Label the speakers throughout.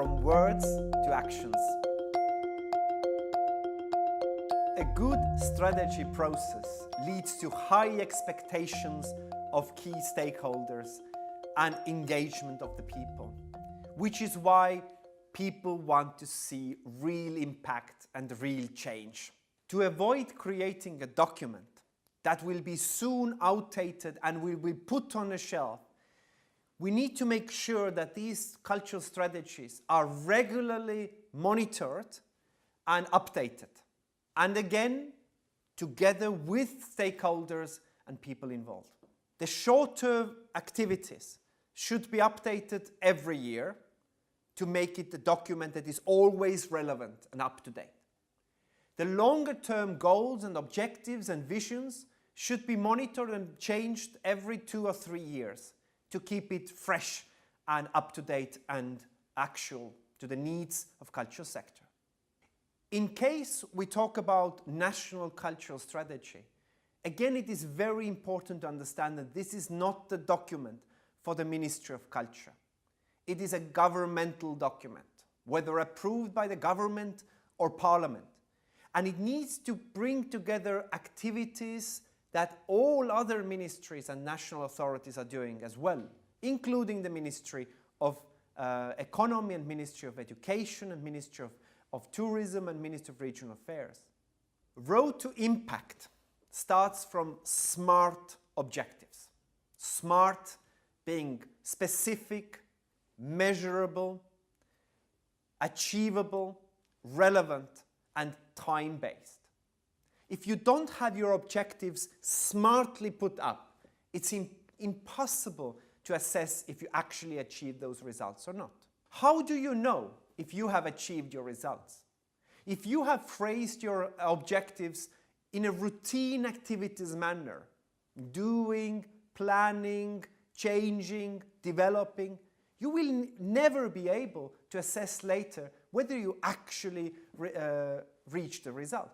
Speaker 1: from words to actions. A good strategy process leads to high expectations of key stakeholders and engagement of the people, which is why people want to see real impact and real change. To avoid creating a document that will be soon outdated and will be put on a shelf, we need to make sure that these cultural strategies are regularly monitored and updated. And again, together with stakeholders and people involved. The short-term activities should be updated every year to make it a document that is always relevant and up to date. The longer-term goals and objectives and visions should be monitored and changed every 2 or 3 years to keep it fresh and up to date and actual to the needs of cultural sector. In case we talk about national cultural strategy, again it is very important to understand that this is not the document for the Ministry of Culture. It is a governmental document, whether approved by the government or parliament. And it needs to bring together activities that all other ministries and national authorities are doing as well, including the Ministry of Economy and Ministry of Education and Ministry of Tourism and Ministry of Regional Affairs. Road to impact starts from SMART objectives. SMART being specific, measurable, achievable, relevant, and time-based. If you don't have your objectives smartly put up, it's impossible to assess if you actually achieve those results or not. How do you know if you have achieved your results? If you have phrased your objectives in a routine activities manner, doing, planning, changing, developing, you will never be able to assess later whether you actually reach the result.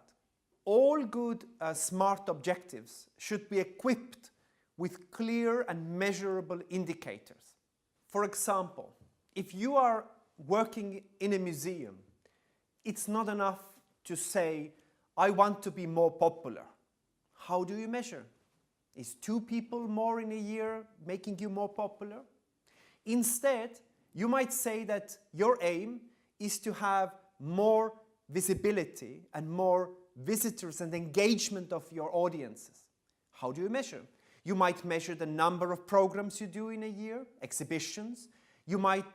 Speaker 1: All good SMART objectives should be equipped with clear and measurable indicators. For example, if you are working in a museum, it's not enough to say, I want to be more popular. How do you measure? Is 2 people more in a year making you more popular? Instead, you might say that your aim is to have more visibility and more visitors and engagement of your audiences. How do you measure? You might measure the number of programs you do in a year, exhibitions. You might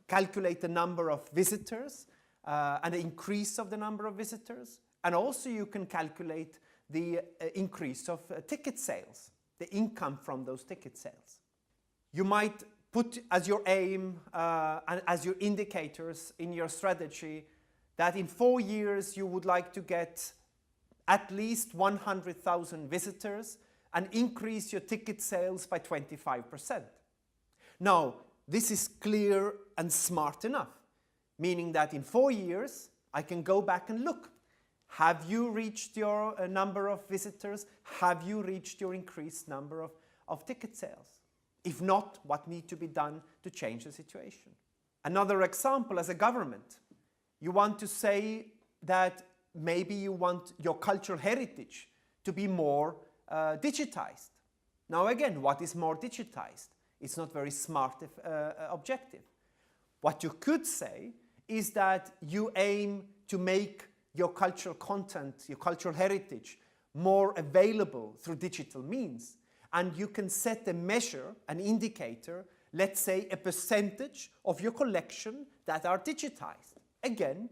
Speaker 1: calculate the number of visitors and the increase of the number of visitors. And also you can calculate the increase of ticket sales, the income from those ticket sales. You might put as your aim and as your indicators in your strategy that in 4 years you would like to get at least 100,000 visitors and increase your ticket sales by 25%. Now, this is clear and smart enough, meaning that in 4 years I can go back and look. Have you reached your number of visitors? Have you reached your increased number of ticket sales? If not, what needs to be done to change the situation? Another example, as a government, you want to say that maybe you want your cultural heritage to be more digitized. Now again, what is more digitized? It's not very smart objective. What you could say is that you aim to make your cultural content, your cultural heritage, more available through digital means. And you can set a measure, an indicator, let's say a percentage of your collection that are digitized. Again,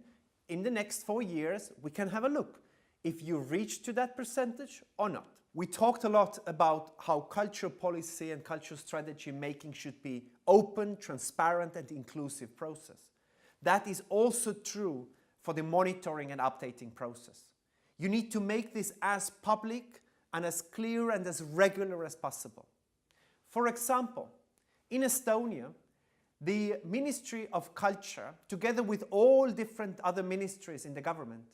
Speaker 1: in the next 4 years, we can have a look if you reach to that percentage or not. We talked a lot about how cultural policy and cultural strategy making should be open, transparent, and inclusive process. That is also true for the monitoring and updating process. You need to make this as public and as clear and as regular as possible. For example, in Estonia, the Ministry of Culture, together with all different other ministries in the government,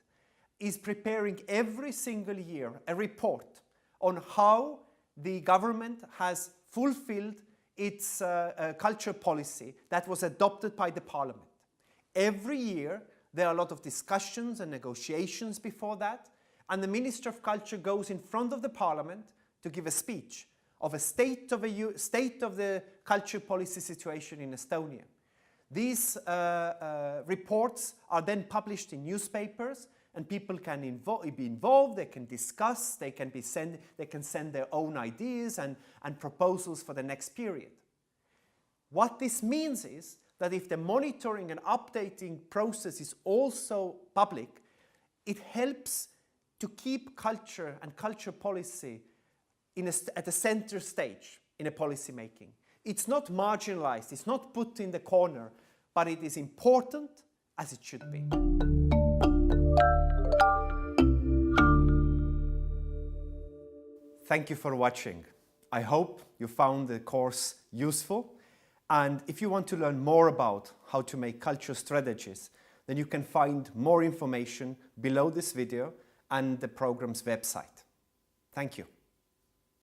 Speaker 1: is preparing every single year a report on how the government has fulfilled its culture policy that was adopted by the parliament. Every year, there are a lot of discussions and negotiations before that, and the Minister of Culture goes in front of the Parliament to give a speech of a state of the culture policy situation in Estonia. These reports are then published in newspapers, and people can be involved, they can discuss, they can send their own ideas and proposals for the next period. What this means is that if the monitoring and updating process is also public, it helps to keep culture and culture policy at the center stage in a policy making. It's not marginalized, it's not put in the corner, but it is important as it should be. Thank you for watching. I hope you found the course useful. And if you want to learn more about how to make culture strategies, then you can find more information below this video and the program's website. Thank you.